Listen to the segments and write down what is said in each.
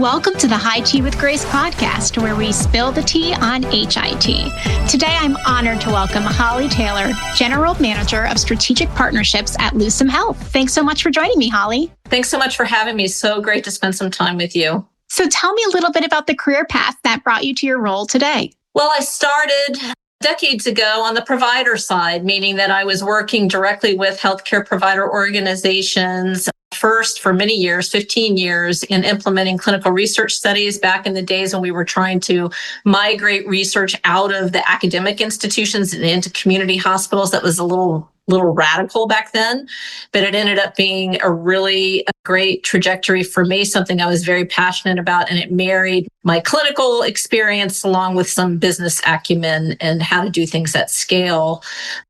Welcome to the High Tea with Grace podcast, where we spill the tea on HIT. Today, I'm honored to welcome Holly Taylor, General Manager of Strategic Partnerships at Lucem Health. Thanks so much for joining me, Holly. Thanks so much for having me. So great to spend some time with you. So tell me a little bit about the career path that brought you to your role today. Well, I started decades ago on the provider side, meaning that I was working directly with healthcare provider organizations, first for many years, 15 years, in implementing clinical research studies back in the days when we were trying to migrate research out of the academic institutions and into community hospitals. That was a little radical back then, but it ended up being a really great trajectory for me, something I was very passionate about, and it married my clinical experience along with some business acumen and how to do things at scale.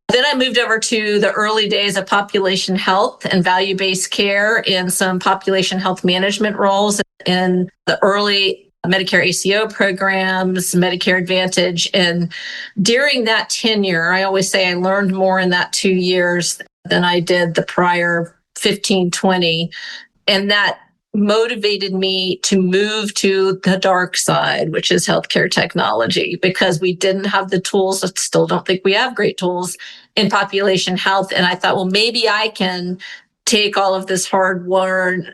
Then I moved over to the early days of population health and value-based care in some population health management roles in the early Medicare ACO programs, Medicare Advantage. And during that tenure, I always say I learned more in that 2 years than I did the prior 15, 20. And that motivated me to move to the dark side, which is healthcare technology, because we didn't have the tools. I still don't think we have great tools in population health. And I thought, well, maybe I can take all of this hard-won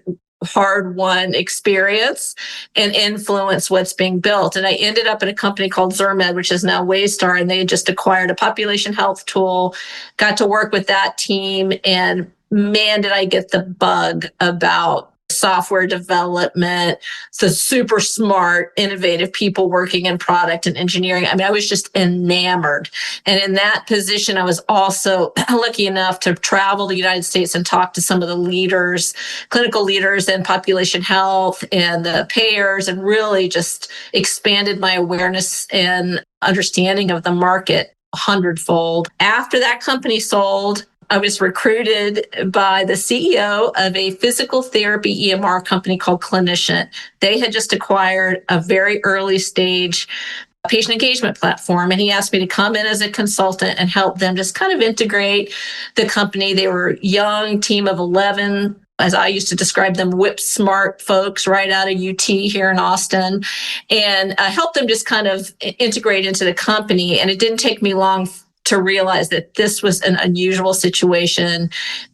experience and influence what's being built. And I ended up at a company called Zirmed, which is now Waystar, and they just acquired a population health tool, got to work with that team, and man, did I get the bug about software development, the super smart, innovative people working in product and engineering. I mean, I was just enamored. And in that position, I was also lucky enough to travel the United States and talk to some of the leaders, clinical leaders in population health and the payers, and really just expanded my awareness and understanding of the market 100-fold. After that company sold, I was recruited by the CEO of a physical therapy EMR company called Clinician. They had just acquired a very early stage patient engagement platform, and he asked me to come in as a consultant and help them just kind of integrate the company. They were a young team of 11, as I used to describe them, whip smart folks right out of UT here in Austin, and help them just kind of integrate into the company. And it didn't take me long to realize that this was an unusual situation.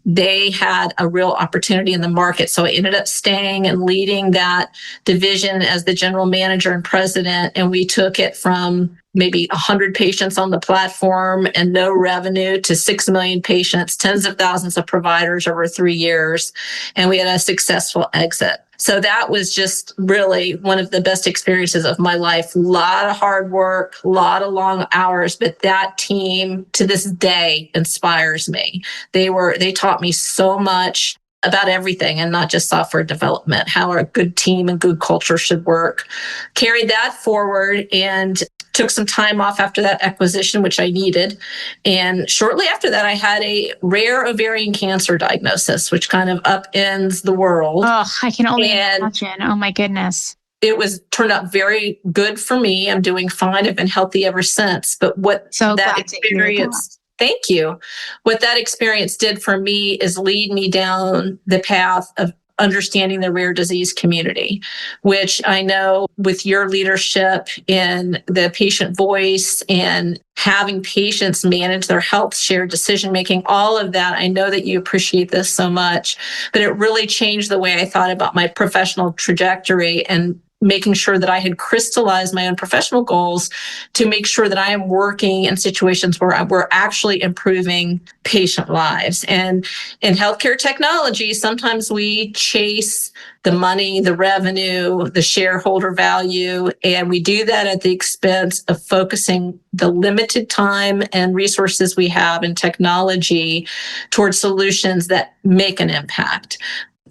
They had a real opportunity in the market. So I ended up staying and leading that division as the general manager and president. And we took it from maybe 100 patients on the platform and no revenue to 6 million patients, tens of thousands of providers over 3 years. And we had a successful exit. So that was just really one of the best experiences of my life. A lot of hard work, a lot of long hours, but that team to this day inspires me. They taught me so much about everything, and not just software development, how a good team and good culture should work. Carried that forward and took some time off after that acquisition, which I needed. And shortly after that, I had a rare ovarian cancer diagnosis, which kind of upends the world. Oh, I can only imagine. Oh, my goodness. It turned out very good for me. I'm doing fine. I've been healthy ever since. But what that experience... Thank you. What that experience did for me is lead me down the path of understanding the rare disease community, which I know with your leadership in the patient voice and having patients manage their health, shared decision-making, all of that, I know that you appreciate this so much, but it really changed the way I thought about my professional trajectory and making sure that I had crystallized my own professional goals to make sure that I am working in situations where we're actually improving patient lives. And in healthcare technology, sometimes we chase the money, the revenue, the shareholder value, and we do that at the expense of focusing the limited time and resources we have in technology towards solutions that make an impact.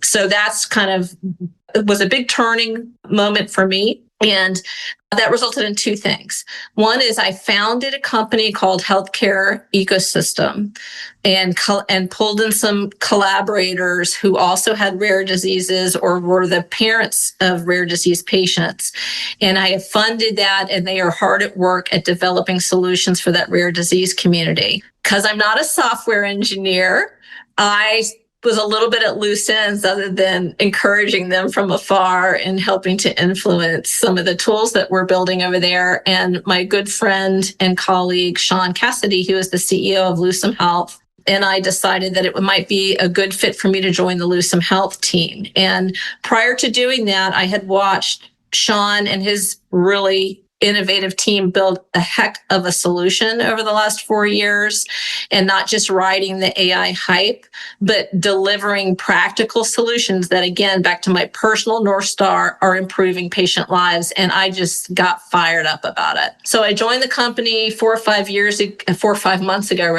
So that's it was a big turning moment for me. And that resulted in two things. One is I founded a company called Healthcare Ecosystem and pulled in some collaborators who also had rare diseases or were the parents of rare disease patients. And I have funded that, and they are hard at work at developing solutions for that rare disease community. Because I'm not a software engineer, I was a little bit at loose ends other than encouraging them from afar and helping to influence some of the tools that we're building over there. And my good friend and colleague, Sean Cassidy, who is the CEO of Lucem Health, and I decided that it might be a good fit for me to join the Lucem Health team. And prior to doing that, I had watched Sean and his really innovative team build a heck of a solution over the last 4 years, and not just riding the AI hype, but delivering practical solutions that, again, back to my personal North Star, are improving patient lives. And I just got fired up about it. So I joined the company 4 or 5 months ago,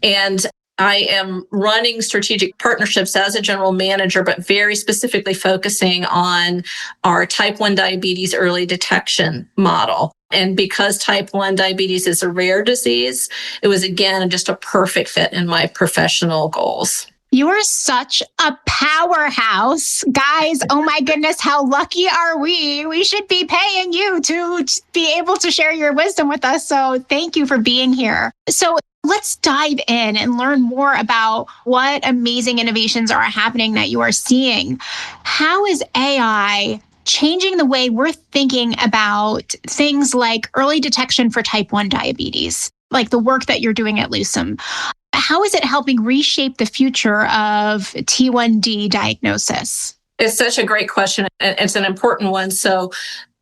and I am running strategic partnerships as a general manager, but very specifically focusing on our type 1 diabetes early detection model. And because type 1 diabetes is a rare disease, it was, again, just a perfect fit in my professional goals. You are such a powerhouse. Guys, oh my goodness, how lucky are we? We should be paying you to be able to share your wisdom with us. So thank you for being here. So let's dive in and learn more about what amazing innovations are happening that you are seeing. How is AI changing the way we're thinking about things like early detection for type 1 diabetes, like the work that you're doing at Lucem? How is it helping reshape the future of T1D diagnosis? It's such a great question. And it's an important one. So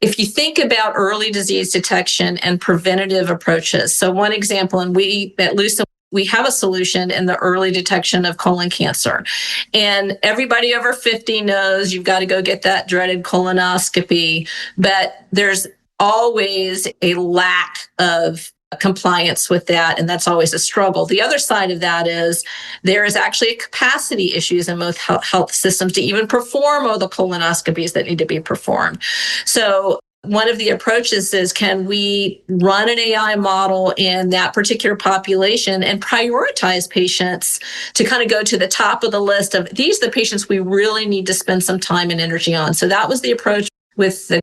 if you think about early disease detection and preventative approaches, so one example, and we at Lucem, we have a solution in the early detection of colon cancer. And everybody over 50 knows you've got to go get that dreaded colonoscopy, but there's always a lack of compliance with that, and that's always a struggle. The other side of that is there is actually capacity issues in most health systems to even perform all the colonoscopies that need to be performed. So one of the approaches is, can we run an AI model in that particular population and prioritize patients to kind of go to the top of the list of these are the patients we really need to spend some time and energy on. So that was the approach with the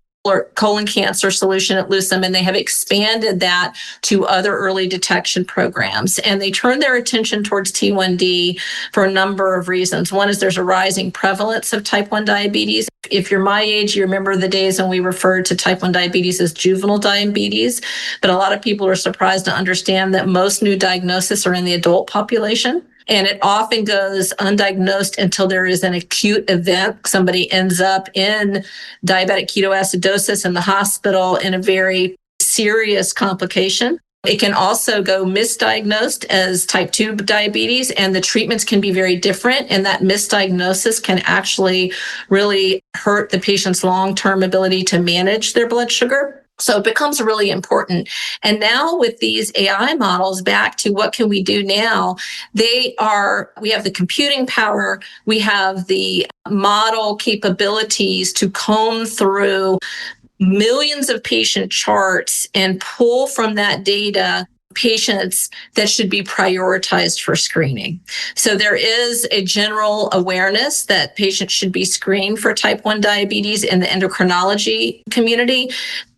colon cancer solution at Lucem, and they have expanded that to other early detection programs. And they turn their attention towards T1D for a number of reasons. One is there's a rising prevalence of type 1 diabetes. If you're my age, you remember the days when we referred to type 1 diabetes as juvenile diabetes. But a lot of people are surprised to understand that most new diagnoses are in the adult population. And it often goes undiagnosed until there is an acute event. Somebody ends up in diabetic ketoacidosis in the hospital in a very serious complication. It can also go misdiagnosed as type 2 diabetes, and the treatments can be very different. And that misdiagnosis can actually really hurt the patient's long-term ability to manage their blood sugar. So it becomes really important. And now with these AI models, back to what can we do now? We have the computing power, we have the model capabilities to comb through millions of patient charts and pull from that data patients that should be prioritized for screening. So there is a general awareness that patients should be screened for type 1 diabetes in the endocrinology community.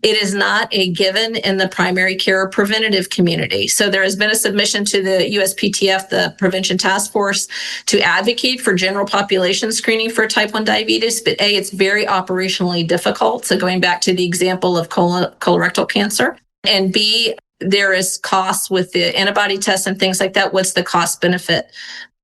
It is not a given in the primary care preventative community. So there has been a submission to the USPTF, the Prevention Task Force, to advocate for general population screening for type 1 diabetes. But A, it's very operationally difficult. So going back to the example of colorectal cancer. And B, there is costs with the antibody tests and things like that. What's the cost benefit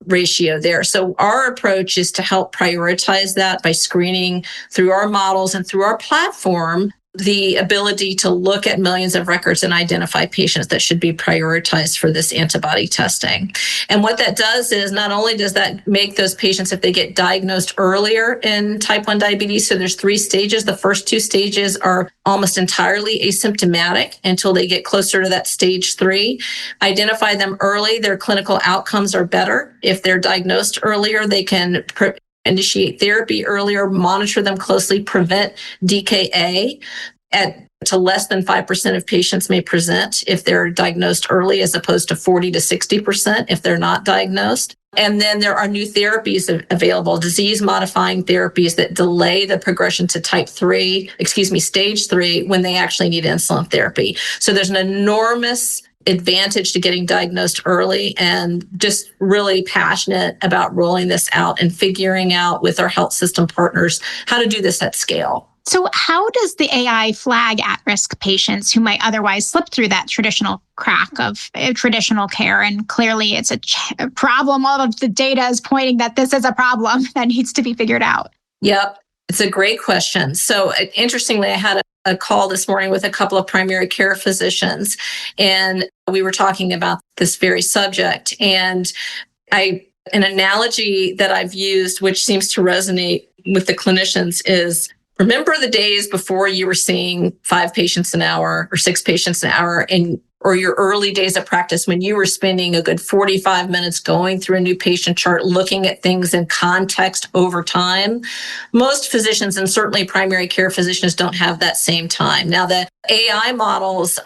ratio there? So our approach is to help prioritize that by screening through our models and through our platform, the ability to look at millions of records and identify patients that should be prioritized for this antibody testing. And what that does is not only does that make those patients, if they get diagnosed earlier in type 1 diabetes, so there's 3 stages. The first 2 stages are almost entirely asymptomatic until they get closer to that stage 3. Identify them early, their clinical outcomes are better. If they're diagnosed earlier, they can initiate therapy earlier, monitor them closely, prevent DKA to less than 5% of patients may present if they're diagnosed early, as opposed to 40 to 60% if they're not diagnosed. And then there are new therapies available, disease-modifying therapies that delay the progression to stage 3, when they actually need insulin therapy. So there's an enormous advantage to getting diagnosed early and just really passionate about rolling this out and figuring out with our health system partners how to do this at scale. So how does the AI flag at-risk patients who might otherwise slip through that traditional crack of traditional care? And clearly it's a problem. All of the data is pointing that this is a problem that needs to be figured out. Yep. It's a great question. So interestingly, I had a call this morning with a couple of primary care physicians, and we were talking about this very subject. And an analogy that I've used, which seems to resonate with the clinicians, is remember the days before you were seeing 5 patients an hour or 6 patients an hour, or your early days of practice when you were spending a good 45 minutes going through a new patient chart, looking at things in context over time. Most physicians, and certainly primary care physicians, don't have that same time. Now, the AI models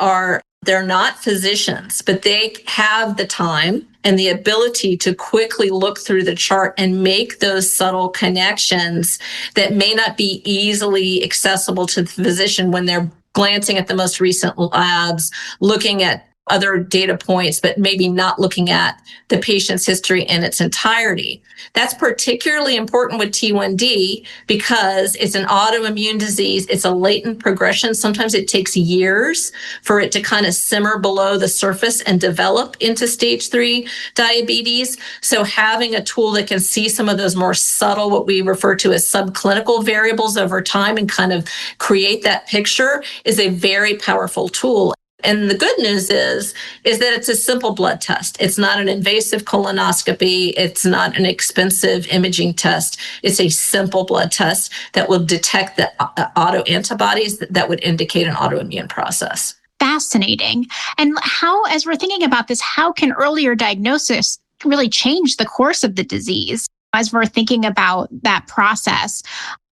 they're not physicians, but they have the time and the ability to quickly look through the chart and make those subtle connections that may not be easily accessible to the physician when they're glancing at the most recent labs, looking at other data points, but maybe not looking at the patient's history in its entirety. That's particularly important with T1D because it's an autoimmune disease. It's a latent progression. Sometimes it takes years for it to kind of simmer below the surface and develop into stage 3 diabetes. So having a tool that can see some of those more subtle, what we refer to as subclinical variables over time and kind of create that picture is a very powerful tool. And the good news is that it's a simple blood test. It's not an invasive colonoscopy. It's not an expensive imaging test. It's a simple blood test that will detect the autoantibodies that would indicate an autoimmune process. Fascinating. And how, as we're thinking about this, how can earlier diagnosis really change the course of the disease as we're thinking about that process?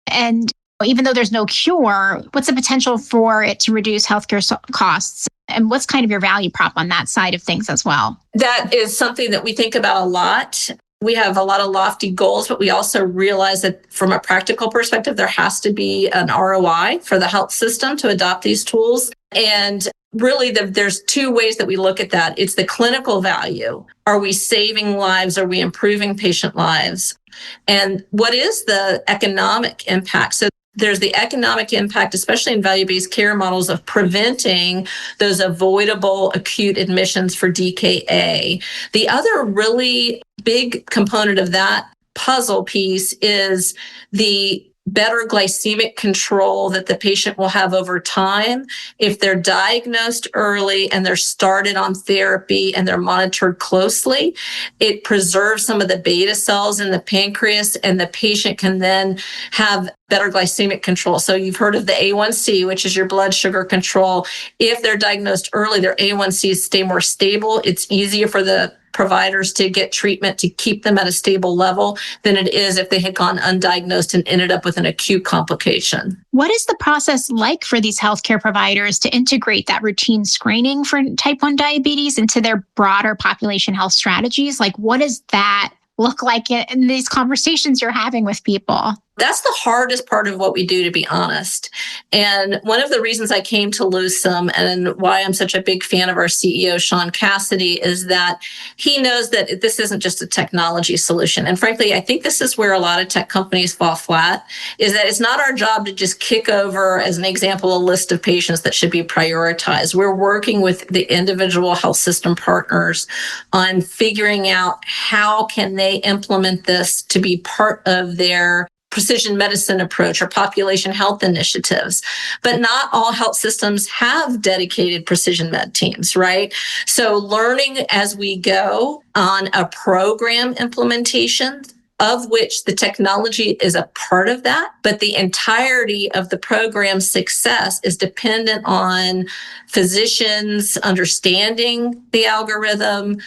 And even though there's no cure, what's the potential for it to reduce healthcare costs? And what's kind of your value prop on that side of things as well? That is something that we think about a lot. We have a lot of lofty goals, but we also realize that from a practical perspective, there has to be an ROI for the health system to adopt these tools. And really, there's 2 ways that we look at that. It's the clinical value. Are we saving lives? Are we improving patient lives? And what is the economic impact? So there's the economic impact, especially in value-based care models, of preventing those avoidable acute admissions for DKA. The other really big component of that puzzle piece is the better glycemic control that the patient will have over time if they're diagnosed early and they're started on therapy and they're monitored closely. It preserves some of the beta cells in the pancreas, and the patient can then have better glycemic control. So you've heard of the A1C, which is your blood sugar control. If they're diagnosed early, their A1Cs stay more stable. It's easier for the providers to get treatment to keep them at a stable level than it is if they had gone undiagnosed and ended up with an acute complication. What is the process like for these healthcare providers to integrate that routine screening for type 1 diabetes into their broader population health strategies? Like, what does that look like in these conversations you're having with people? That's the hardest part of what we do, to be honest. And one of the reasons I came to Lucem and why I'm such a big fan of our CEO, Sean Cassidy, is that he knows that this isn't just a technology solution. And frankly, I think this is where a lot of tech companies fall flat, is that it's not our job to just kick over, as an example, a list of patients that should be prioritized. We're working with the individual health system partners on figuring out how can they implement this to be part of their precision medicine approach or population health initiatives. But not all health systems have dedicated precision med teams, right? So learning as we go on a program implementation, of which the technology is a part of that, but the entirety of the program's success is dependent on physicians understanding the algorithm,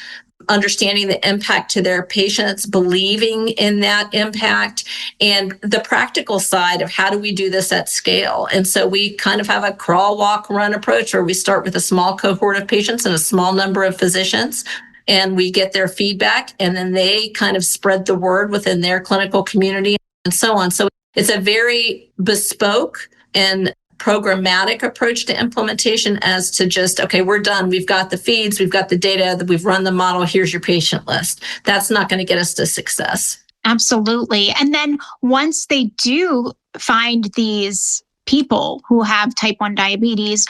understanding the impact to their patients, believing in that impact, and the practical side of how do we do this at scale. And so we kind of have a crawl, walk, run approach where we start with a small cohort of patients and a small number of physicians, and we get their feedback, and then they kind of spread the word within their clinical community and so on. So it's a very bespoke and programmatic approach to implementation as to just, okay, we're done. We've got the feeds, we've got the data, that we've run the model. Here's your patient list. That's not going to get us to success. Absolutely. And then once they do find these people who have type 1 diabetes,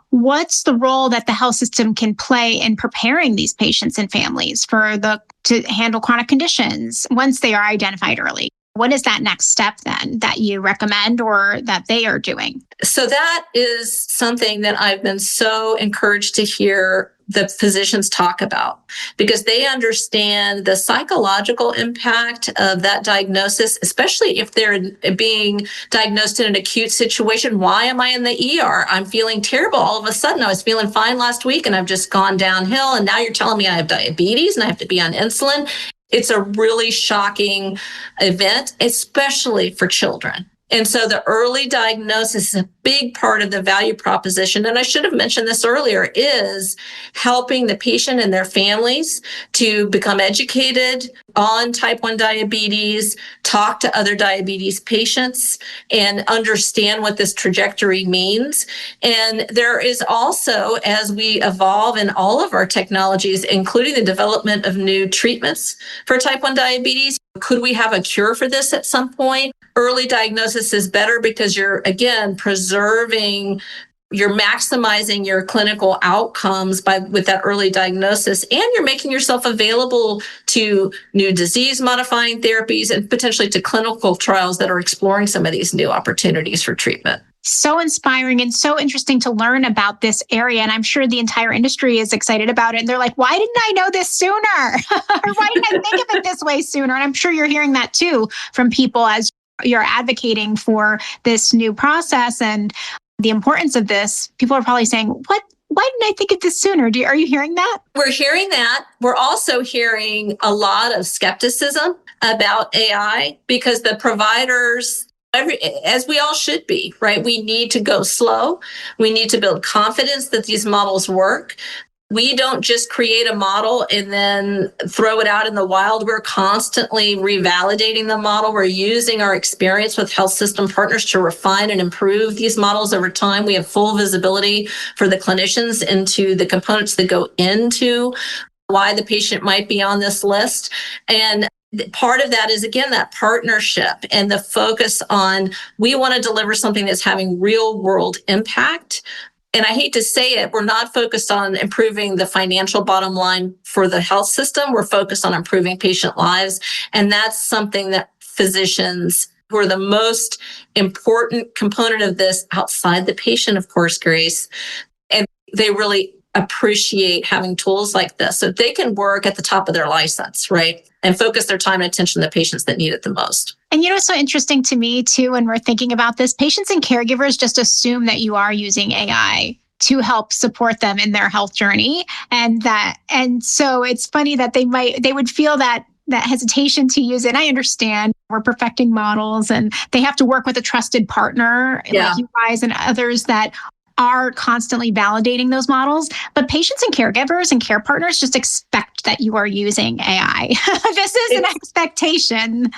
what's the role that the health system can play in preparing these patients and families to handle chronic conditions once they are identified early? What is that next step then that you recommend or that they are doing? So that is something that I've been so encouraged to hear the physicians talk about, because they understand the psychological impact of that diagnosis, especially if they're being diagnosed in an acute situation. Why am I in the ER? I'm feeling terrible. All of a sudden, I was feeling fine last week and I've just gone downhill. And now you're telling me I have diabetes and I have to be on insulin. It's a really shocking event, especially for children. And so the early diagnosis is a big part of the value proposition. And I should have mentioned this earlier, is helping the patient and their families to become educated on type 1 diabetes, talk to other diabetes patients, and understand what this trajectory means. And there is also, as we evolve in all of our technologies, including the development of new treatments for type 1 diabetes, could we have a cure for this at some point? Early diagnosis is better because you're, again, you're maximizing your clinical outcomes with that early diagnosis, and you're making yourself available to new disease modifying therapies and potentially to clinical trials that are exploring some of these new opportunities for treatment. So inspiring and so interesting to learn about this area. And I'm sure the entire industry is excited about it. And they're like, why didn't I know this sooner? Or why didn't I think of it this way sooner? And I'm sure you're hearing that too from people as you're advocating for this new process and the importance of this. People are probably saying, why didn't I think of this sooner? Are you hearing that? We're hearing that. We're also hearing a lot of skepticism about AI because the providers, as we all should be, right? We need to go slow. We need to build confidence that these models work. We don't just create a model and then throw it out in the wild. We're constantly revalidating the model. We're using our experience with health system partners to refine and improve these models over time. We have full visibility for the clinicians into the components that go into why the patient might be on this list. And part of that is, again, that partnership and the focus on, we want to deliver something that's having real world impact. And I hate to say it, we're not focused on improving the financial bottom line for the health system. We're focused on improving patient lives. And that's something that physicians, who are the most important component of this outside the patient, of course, Grace, and they really appreciate having tools like this so they can work at the top of their license, right? And focus their time and attention to the patients that need it the most. And you know, it's so interesting to me too, when we're thinking about this, patients and caregivers just assume that you are using AI to help support them in their health journey. And so it's funny that they would feel that hesitation to use it. I understand we're perfecting models and they have to work with a trusted partner like you guys and others that are constantly validating those models. But patients and caregivers and care partners just expect that you are using AI. This is an expectation.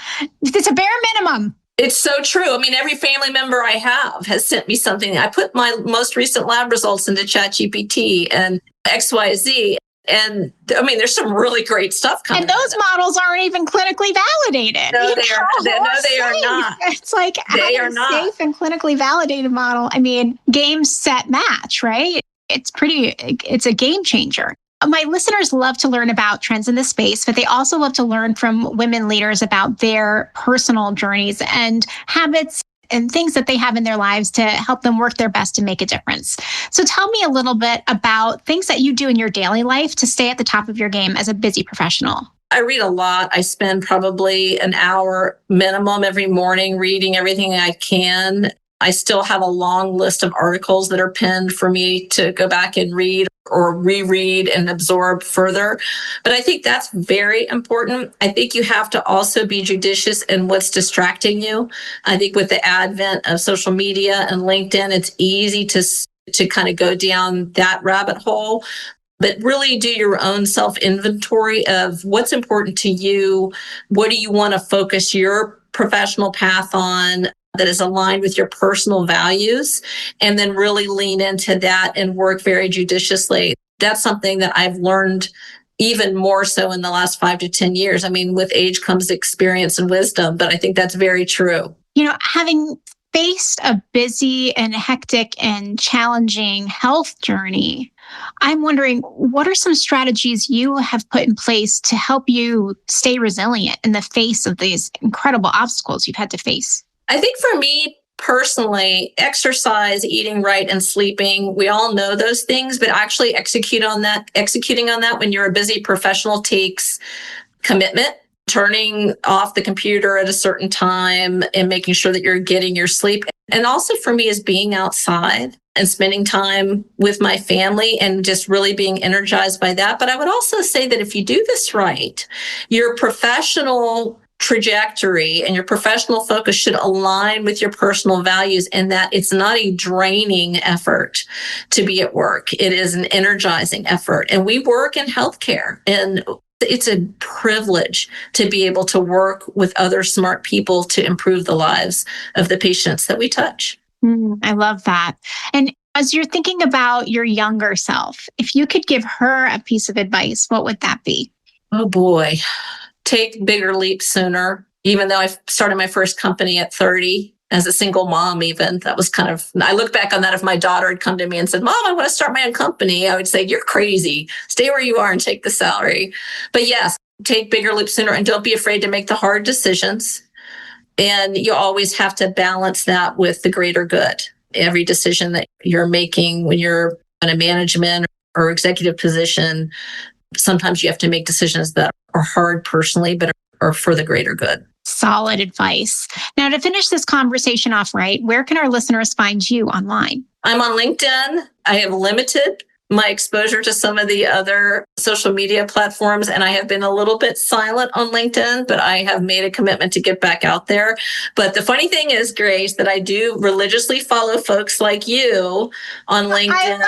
It's a bare minimum. It's so true. I mean, every family member I have has sent me something. I put my most recent lab results into ChatGPT and XYZ. And I mean, there's some really great stuff coming. And those models aren't even clinically validated. No, they are not. It's like they are not safe and clinically validated model. I mean, game, set, match, right? It's a game changer. My listeners love to learn about trends in this space, but they also love to learn from women leaders about their personal journeys and habits and things that they have in their lives to help them work their best to make a difference. So tell me a little bit about things that you do in your daily life to stay at the top of your game as a busy professional. I read a lot. I spend probably an hour minimum every morning reading everything I can. I still have a long list of articles that are pinned for me to go back and read or reread and absorb further. But I think that's very important. I think you have to also be judicious in what's distracting you. I think with the advent of social media and LinkedIn, it's easy to kind of go down that rabbit hole. But really do your own self-inventory of what's important to you. What do you want to focus your professional path on? that is aligned with your personal values, and then really lean into that and work very judiciously. That's something that I've learned even more so in the last 5 to 10 years. I mean, with age comes experience and wisdom, but I think that's very true. Having faced a busy and hectic and challenging health journey, I'm wondering, what are some strategies you have put in place to help you stay resilient in the face of these incredible obstacles you've had to face? I think for me personally, exercise, eating right, and sleeping, we all know those things, but actually executing on that when you're a busy professional takes commitment. Turning off the computer at a certain time and making sure that you're getting your sleep. And also for me is being outside and spending time with my family and just really being energized by that. But I would also say that if you do this right, your professional trajectory and your professional focus should align with your personal values, and that it's not a draining effort to be at work. It is an energizing effort. And we work in healthcare, and it's a privilege to be able to work with other smart people to improve the lives of the patients that we touch. I love that. And as you're thinking about your younger self, if you could give her a piece of advice, what would that be? Oh boy, take bigger leaps sooner. Even though I started my first company at 30, as a single mom, even that was I look back on that. If my daughter had come to me and said, "Mom, I want to start my own company," I would say, "You're crazy. Stay where you are and take the salary." But yes, take bigger leaps sooner, and don't be afraid to make the hard decisions. And you always have to balance that with the greater good. Every decision that you're making when you're in a management or executive position, sometimes you have to make decisions that are hard personally, but are for the greater good. Solid advice. Now, to finish this conversation off right, where can our listeners find you online? I'm on LinkedIn. I have limited my exposure to some of the other social media platforms, and I have been a little bit silent on LinkedIn, but I have made a commitment to get back out there. But the funny thing is, Grace, that I do religiously follow folks like you on LinkedIn.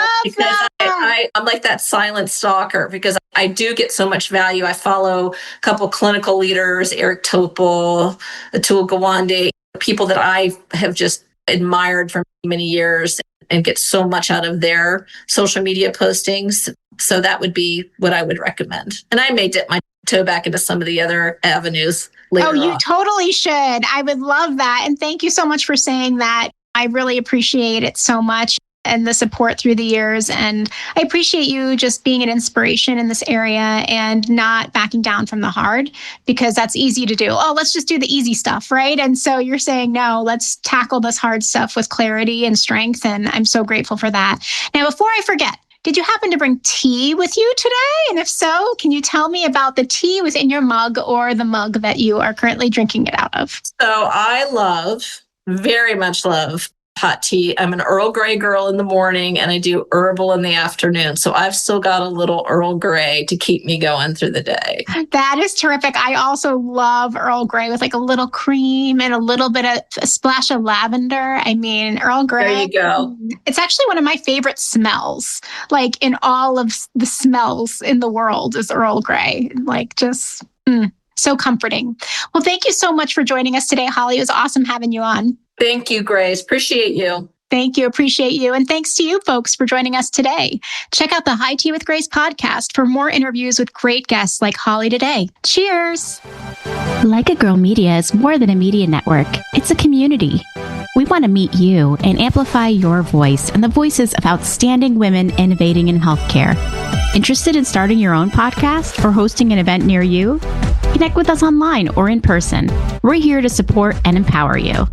I'm like that silent stalker because I do get so much value. I follow a couple clinical leaders, Eric Topol, Atul Gawande, people that I have just admired for many years and get so much out of their social media postings. So that would be what I would recommend. And I may dip my toe back into some of the other avenues later you on. Totally should. I would love that. And thank you so much for saying that. I really appreciate it so much and the support through the years. And I appreciate you just being an inspiration in this area and not backing down from the hard, because that's easy to do. Oh, let's just do the easy stuff, right? And so you're saying, no, let's tackle this hard stuff with clarity and strength. And I'm so grateful for that. Now, before I forget, did you happen to bring tea with you today? And if so, can you tell me about the tea within your mug or the mug that you are currently drinking it out of? So I very much love hot tea. I'm an Earl Grey girl in the morning and I do herbal in the afternoon. So I've still got a little Earl Grey to keep me going through the day. That is terrific. I also love Earl Grey with like a little cream and a little bit of a splash of lavender. I mean, Earl Grey. There you go. It's actually one of my favorite smells. Like in all of the smells in the world is Earl Grey. Like just so comforting. Well, thank you so much for joining us today, Holly. It was awesome having you on. Thank you, Grace. Appreciate you. Thank you. Appreciate you. And thanks to you folks for joining us today. Check out the High Tea with Grace podcast for more interviews with great guests like Holly today. Cheers. Like a Girl Media is more than a media network. It's a community. We want to meet you and amplify your voice and the voices of outstanding women innovating in healthcare. Interested in starting your own podcast or hosting an event near you? Connect with us online or in person. We're here to support and empower you.